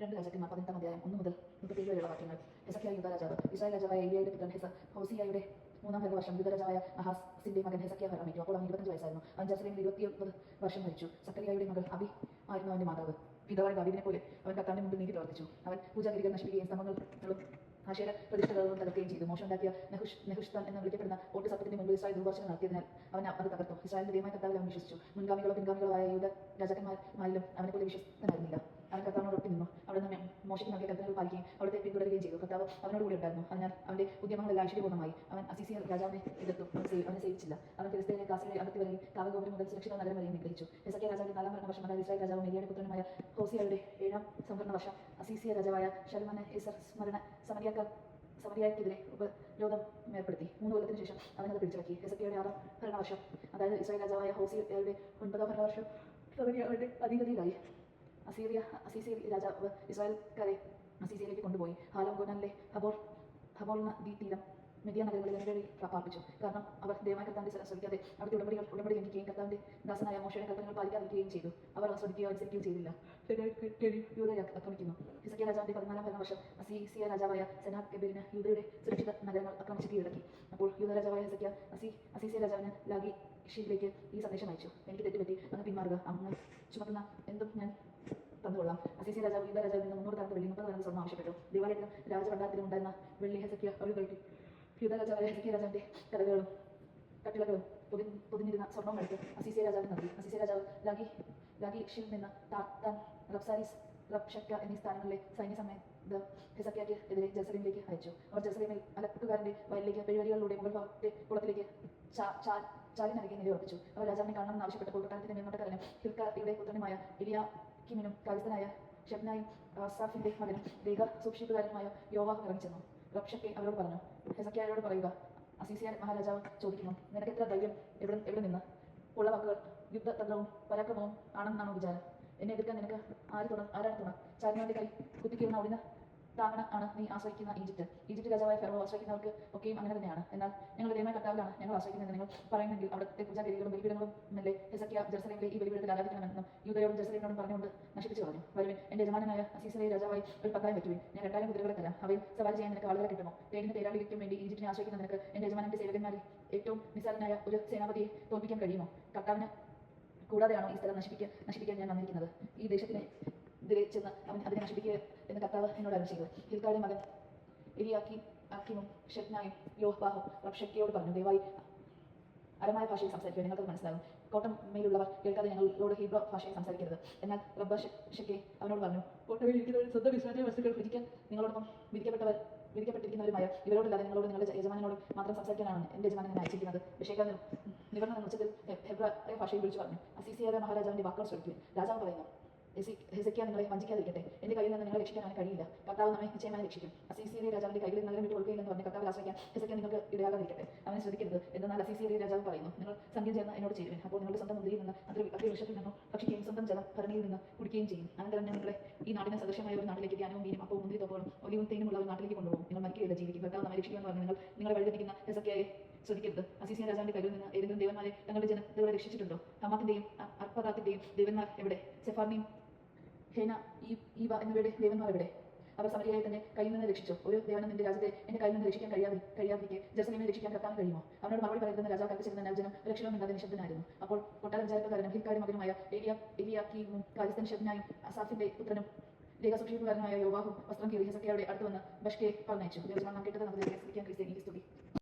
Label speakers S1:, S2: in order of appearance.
S1: രണ്ട് രാജാക്കന്മാർ 18-ാം അധ്യായം 1 മുതൽ 37 വരെയുള്ള വാക്യങ്ങൾ. ഹെസക്കിയ യൂദാ രാജാവ്. ഇസ്രായേൽ രാജാവായ ഏലിയായുടെ പുത്രൻ ഹോസിയായുടെ 3-ാം ഭരണവർഷം യൂദാ രാജാവായ അഹാസിന്റെ മകൻ ഹെസക്കിയ ഭരണമേറ്റു. അപ്പോൾ അവൻ 25 വയസ്സായിരുന്നു. അവൻ ജെറുസലേമിൽ 29 വർഷം ഭരിച്ചു. സക്കറിയായുടെ മകൾ അബി ആയിരുന്നു അവന്റെ മാതാവ്. പിതാവായ ദാവീദിനെ പോലെ അവൻ കർത്താവിന്റെ മുമ്പിൽ നീതി പ്രവർത്തിച്ചു. അവൻ പൂജാഗിരികൾ നശിപ്പിക്കുകയും സ്തംഭങ്ങളും ആശയര പ്രതിഷ്ഠകളും തകർക്കുകയും ചെയ്തു. മോശം ഉണ്ടാക്കിയ നെഹുഷ്താൻ എന്ന് വിളിക്കപ്പെടുന്ന ഓട്ട് സത്യത്തിന്റെ മുമ്പിൽ ഇസ്രായേൽ ദുർവാശനം നടത്തിയതിനാൽ അവൻ അത് തകർത്തു. ഇസ്രായേലിന്റെ ദൈവമായ കർത്താവിൽ അവൻ വിശ്വസിച്ചു. മുൻഗാമികളോ പിൻഗാമികളോ ആയ യൂദാ രാജാക്കന്മാരിലും അവനെ പോലെ വിശ്വസ്തനായിരുന്നില്ല. അവൻ കർത്താവിനോട് ഒട്ടി നിന്നു. അവിടെ നിന്ന് മോശയ്ക്ക് നൽകിയ കൽപ്പനകൾ പാലിക്കുകയും അവിടുത്തെ പിന്തുടരുകയും ചെയ്തു. കർത്താവ് അവനോട് കൂടി ഉണ്ടായിരുന്നു. അതിനാൽ അവന്റെ ഉദ്യമങ്ങളെല്ലാം ഐശ്വര്യപൂർണ്ണമായി. അവൻ അസീസിയ രാജാവിനെ എതിർത്തു. അവനെ സേവിച്ചില്ല. അവൻ ഫിലിസ്തീനെ ഗാസയുടെ അതിർത്തി വരെയും കാവൽഗോപുരം മുതൽ സുരക്ഷിത നഗരം വരെയും നിഗ്രഹിച്ചു. ഹെസക്കിയ രാജാവിന്റെ 4-ാം ഭരണവർഷം, അതായത് ഇസ്രായേൽ രാജാവും ഏലിയായുടെ പുത്രനുമായ ഹോസിയായുടെ 7-ാം സംവരണ വർഷം, അസീസിയ രാജാവായ ശലോമോൻ സ്മരണ സമരിയായ്ക്കെതിരെ ഉപരോധം ഏർപ്പെടുത്തി. 3 കൊല്ലത്തിന് ശേഷം അവനത് പിടിച്ചടക്കി. ഹെസക്കിയയുടെ 6-ാം ഭരണവർഷം, അതായത് ഇസ്രായേൽ രാജാവായ ഹോസിയായുടെ 9-ാം ഭരണവർഷം, സമരിയയുടെ അധീനതയിലായി. അസീസിയ രാജാവ് ഇസ്രായേൽക്കാരെ അസീസിയയിലേക്ക് കൊണ്ടുപോയി. ഹാലോം, ഗോനാനിലെ ഹബോർ തീരം, മെദിയ നഗരങ്ങളിൽ എന്നിവയിൽ പാർപ്പിച്ചു. കാരണം അവർ ദൈവമായ കർത്താവിന്റെ ശ്രദ്ധിക്കാതെ അവിടുത്തെ ഉടമ്പടി ലംഘിക്കുകയും കർത്താവിന്റെ ദാസനായ മോശയുടെ കൽപ്പനകൾ പാലിക്കാതിരിക്കുകയും ചെയ്തു. അവർ ശ്രദ്ധിക്കുകയോ അനുസരിക്കുകയും ചെയ്തില്ല. യൂദയെ ആക്രമിക്കുന്നു. ഹിസ്കിയ രാജാവിന്റെ 14-ാം ഭരണവർഷം, അസീസിയ രാജാവായ സെനാകെരിബിന് യൂദയുടെ സുരക്ഷിത നഗരങ്ങൾ ആക്രമിച്ച് കീഴടക്കി. അപ്പോൾ യൂദാ രാജാവായ ഹെസക്കിയ അസീസിയ രാജാവിന് ലാഖീഷിലേക്ക് ഈ സന്ദേശം അയച്ചു: എനിക്ക് തെറ്റുപറ്റി, അങ്ങ് പിന്മാറുക. അങ്ങ് ചുമത്തുന്ന എന്തും ഞാൻ തന്നുകൊള്ളാം. അസീസിയ രാജാവ് യൂദാ രാജാവിൽ നിന്ന് 300 താലന്ത് വെള്ളി 30 താലന്ത് സ്വർണ്ണം ആവശ്യപ്പെട്ടു. ദേവാലയത്തിലും രാജഭണ്ഡാരത്തിലും ഉണ്ടായിരുന്ന വെള്ളി ഹെസക്കിയ അവൾ നൽകി. യൂദാ രാജാവായ ഹെസക്കിയ രാജാവിന്റെ കട്ടിളകളും പൊതിഞ്ഞിരുന്ന സ്വർണ്ണവും എടുത്ത് അസീസിയ രാജാവിന് നൽകി. അസീസിയ രാജാവ് ലാഖീഷിൽ നിന്ന് താത്താൻ, റബ്സാരീസ്, റബ്ശക്ക എന്നീ സ്ഥാനങ്ങളിലെ സൈന്യസമേതം ഹെസക്കിയയ്ക്ക് എതിരെ ജെറുസലേമിലേക്ക് അയച്ചു. അവർ ജെറുസലേമിൽ അലക്കുകാരന്റെ വയലിലേക്ക് പെരുവഴികളിലൂടെ മുകൾ ഭാഗത്തെ കുളത്തിലേക്ക് ചാലിനരികെ നിലയുറപ്പിച്ചു. അവർ രാജാവിനെ കാണണമെന്ന് ആവശ്യപ്പെട്ടപ്പോൾ കൊട്ടാരത്തിന്റെ മേൽനോട്ടക്കാരനും ഹിൽക്കായുടെ പുത്രനുമായ എലിയാക്കീമിനും കാര്യസ്ഥനായ ഷെബ്നായും ആസാഫിന്റെ മകനും രേഖ സൂക്ഷിപ്പുകാരനുമായ യോവാഹും ഇറങ്ങിച്ചെന്നു. റബ്ശക്കെ അവരോട് പറഞ്ഞു: ഹെസക്കിയയോട് പറയുക, അസീസിയ മഹാരാജാവ് ചോദിക്കുന്നു, നിനക്ക് എത്ര ധൈര്യം, എവിടെ നിന്ന്? ഉള്ള വാക്കുകൾ യുദ്ധതന്ത്രവും പരാക്രമവും ആണെന്നാണോ വിചാരം? എന്നെ എതിർക്കാൻ നിനക്ക് ആരാണ് തുണ? ചാരിമാരുടെ കൈ കുത്തിക്കീറുന്ന ഒടിഞ്ഞ താങ്ങണ ആണ് നീ ആശ്രയിക്കുന്ന ഈജിപ്റ്റ് രാജാവായ ഫെറോ ആശ്രയിക്കുന്നവർക്ക് ഒക്കെയും അങ്ങനെ തന്നെയാണ്. എന്നാൽ ഞങ്ങളുടെ ദൈവമായ കർത്താവിലാണ് ഞങ്ങൾ ആശ്രയിക്കുന്നതെന്ന് നിങ്ങൾ പറയുമെങ്കിൽ അവിടുത്തെ പൂജാഗിരികളും ബലിപീഠങ്ങളും മെല്ലെ ഹെസക്കിയ ജെറുസലേമിലെ ഈ ബലിപീഠത്തിൽ ആരാധിക്കണമെന്നും യൂദയോടും ജെറുസലേമിനോടും പറഞ്ഞുകൊണ്ട് നശിപ്പിച്ചു കളഞ്ഞു. വരുവിൻ, എന്റെ യജമാനനായ അസീസിയ രാജാവായി ഒരു പത്തായം വെക്കുവിൻ. ഞാൻ 2000 കുതിരകളെ തരാം. അവയിൽ സവാരി ചെയ്യാൻ നിനക്ക് ആളുകളെ കിട്ടുമോ? തേടിന് തേരാളിക്കും വേണ്ടി ഈജിപ്റ്റിനെ ആശ്രയിക്കുന്ന നിനക്ക് എന്റെ യജമാനന്റെ സേവകന്മാരിൽ ഏറ്റവും നിസ്സാരനായ ഒരു സേനാപതിയെ തോൽപ്പിക്കാൻ കഴിയുമോ? കർത്താവിന് കൂടാതെയാണോ ഈ സ്ഥലം നശിപ്പിക്കാൻ ഞാൻ വന്നിരിക്കുന്നത്? ഈ ദേശത്തിനെതിരെ ചെന്ന് അവൻ അതിനെ നശിപ്പിക്കുക എന്ന് കർത്താവ് എന്നോട് അരുളി ചെയ്തു. ഹിൽക്കായുടെ മകൻ എലിയാക്കീമും ഷെബ്നായും യോവാഹും റബ്ശക്കയോട് പറഞ്ഞു: ദയവായി അരമായ ഭാഷയിൽ സംസാരിക്കുക, നിങ്ങൾക്കത് മനസ്സിലാകും. കോട്ടമേലുള്ളവർ കേൾക്കാതെ ഞങ്ങളോട് ഹീബ്രോ ഭാഷയിൽ സംസാരിക്കരുത്. എന്നാൽ റബ്ശക്കെ അവനോട് പറഞ്ഞു: കോട്ടമേൽ ഇരിക്കുന്നവർ സ്വന്തം വിശ്വാസ വസ്തുക്കൾ ഭജിക്കാൻ നിങ്ങളോടൊപ്പം വിധിക്കപ്പെട്ടിരിക്കുന്നവരുമായ ഇവരോടല്ലാതെ നിങ്ങളോട് നിങ്ങളുടെ യജമാനോട് മാത്രം സംസാരിക്കാനാണ് എന്റെ യജമാനൻ എന്നെ അയച്ചിരിക്കുന്നത്. വിഷയക്കാരൻ നിവർന്ന ഉച്ചത്തിൽ ഹെബ്രായ ഭാഷയിൽ വിളിച്ചു പറഞ്ഞു: അസീസിയ മഹാരാജാവിന്റെ വാക്കുകൾ ശ്രമിക്കുവിൻ. രാജാവ് പറയുന്നു: ഹെസക്കിയ നിങ്ങളെ വഞ്ചിക്കാതിരിക്കട്ടെ. എന്റെ കയ്യിൽ നിന്ന് നിങ്ങളെ രക്ഷിക്കാൻ അവന് കഴിയില്ല. കർത്താവ് നമ്മെ നിശ്ചയമായി രക്ഷിക്കും. അസീസിയ രാജാവിന്റെ കയ്യിൽ നഗരം വിട്ട് കൊടുക്കുകയില്ലെന്ന് പറഞ്ഞ് കർത്താവ് ആശ്രയിക്കാൻ ഹെസക്കിയ നിങ്ങൾക്ക് ഇടയാകാതിരിക്കട്ടെ. അവനെ ശ്രദ്ധിക്കരുത്. എന്നാൽ അസീസിയ രാജാവ് പറയുന്നു: നിങ്ങൾ സംഖ്യ ചേർന്ന് എന്നോട് ചേരുവിൻ. അപ്പോൾ നിങ്ങളുടെ സ്വന്തം മുന്തിരിയിൽ നിന്ന് അഗ്രവൃക്ഷത്തിൽ നിന്നും ഭക്ഷിക്കുകയും സ്വന്തം ജലം ഭരണിയിൽ നിന്ന് കുടിക്കുകയും ചെയ്യും. അനന്തരം ഞാൻ നിങ്ങളെ ഈ നാടിന് സദൃശമായ ഒരു നാട്ടിലേക്ക് ധ്യാനവും വീനും അപ്പവും മുന്തിരിത്തോപ്പുകളും ഒലിവും തേനുമുള്ള ഒരു നാട്ടിലേക്ക് കൊണ്ടുപോകും. നിങ്ങൾ മരിക്കുകയില്ല, ജീവിക്കും. കർത്താവ് നമ്മെ രക്ഷിക്കുമെന്ന് പറഞ്ഞ് നിങ്ങളെ വഴിതെറ്റിക്കുന്ന ഹെസക്കിയയെ ശ്രദ്ധിക്കരുത്. അസീസിയ രാജാവിന്റെ കയ്യിൽ നിന്ന് ഏതെങ്കിലും ദേവന്മാരെ തങ്ങളുടെ ജനതകളെ രക്ഷിച്ചിട്ടുണ്ടോ? ഹമാത്തിന്റെയും അർപ്പദാത്തിന്റെയും ദേവന്മാർ എവിടെ? സെഫാർണിയും ഹേന ഈവ എന്നിവയുടെ ദേവന്മാർ എവിടെ? അവർ സമരിയയെ തന്നെ കയ്യിൽ നിന്ന് രക്ഷിച്ചു. ഒരു ദേവനും നിന്റെ രാജ്യത്തെ എന്റെ കയ്യിൽ നിന്ന് രക്ഷിക്കാൻ കഴിയാതിരിക്കെ ജെറുസലേമിനെ രക്ഷിക്കാൻ കർത്താവിന് കഴിയുമോ? അവനോട് മറുപടി പറയുന്ന രാജാവ് കൽപ്പിച്ചിരുന്ന ജനം രക്ഷണമില്ലാതെ നിശബ്ദനായിരുന്നു. അപ്പോൾ കൊട്ടാര വിചാരക്കാരനും ഹിൽക്കാരുടെ മകനുമായ എലിയാക്കീമും കാര്യസ്ഥൻ ഷെബ്നായും അസാഫിന്റെ പുത്രനും രേഖാസൂക്ഷിപ്പുകാരനായ യോവാഹും വസ്ത്രം കീറി ഹെസക്കിയയുടെ അടുത്ത് വന്ന് ബഷ്കയെ പറഞ്ഞയച്ചു. യജമാനൻ കേട്ടത് നമുക്ക് ക്രിസ്ത്യാനി സ്തുതി.